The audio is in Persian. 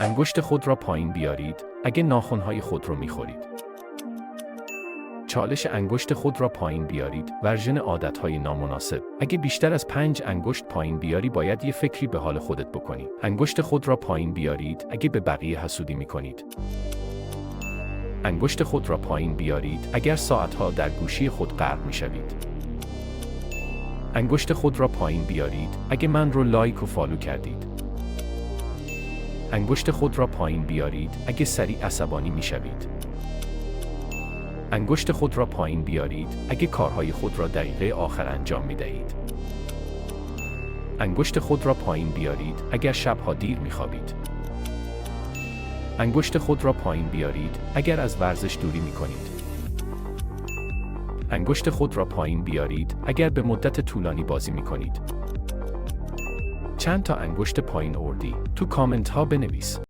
انگشت خود را پایین بیارید اگه ناخن‌های خود رو می‌خورید. چالش انگشت خود را پایین بیارید. ورژن عادت‌های نامناسب. اگه بیشتر از 5 انگشت پایین بیاری باید یه فکری به حال خودت بکنی. انگشت خود را پایین بیارید اگه به بقیه حسودی می‌کنید. انگشت خود را پایین بیارید اگر ساعت‌ها در گوشی خود غرق می‌شوید. انگشت خود را پایین بیارید اگه من رو لایک و فالو کردید. انگشت خود را پایین بیارید اگه سریع عصبانی می‌شوید. انگشت خود را پایین بیارید اگه کارهای خود را دقیقه آخر انجام می‌دهید. انگشت خود را پایین بیارید اگر شب‌ها دیر می‌خوابید. انگشت خود را پایین بیارید اگر از ورزش دوری می‌کنید. انگشت خود را پایین بیارید اگر به مدت طولانی بازی می‌کنید. چند تا انگشت پایین آوردی؟ تو کامنت ها بنویس.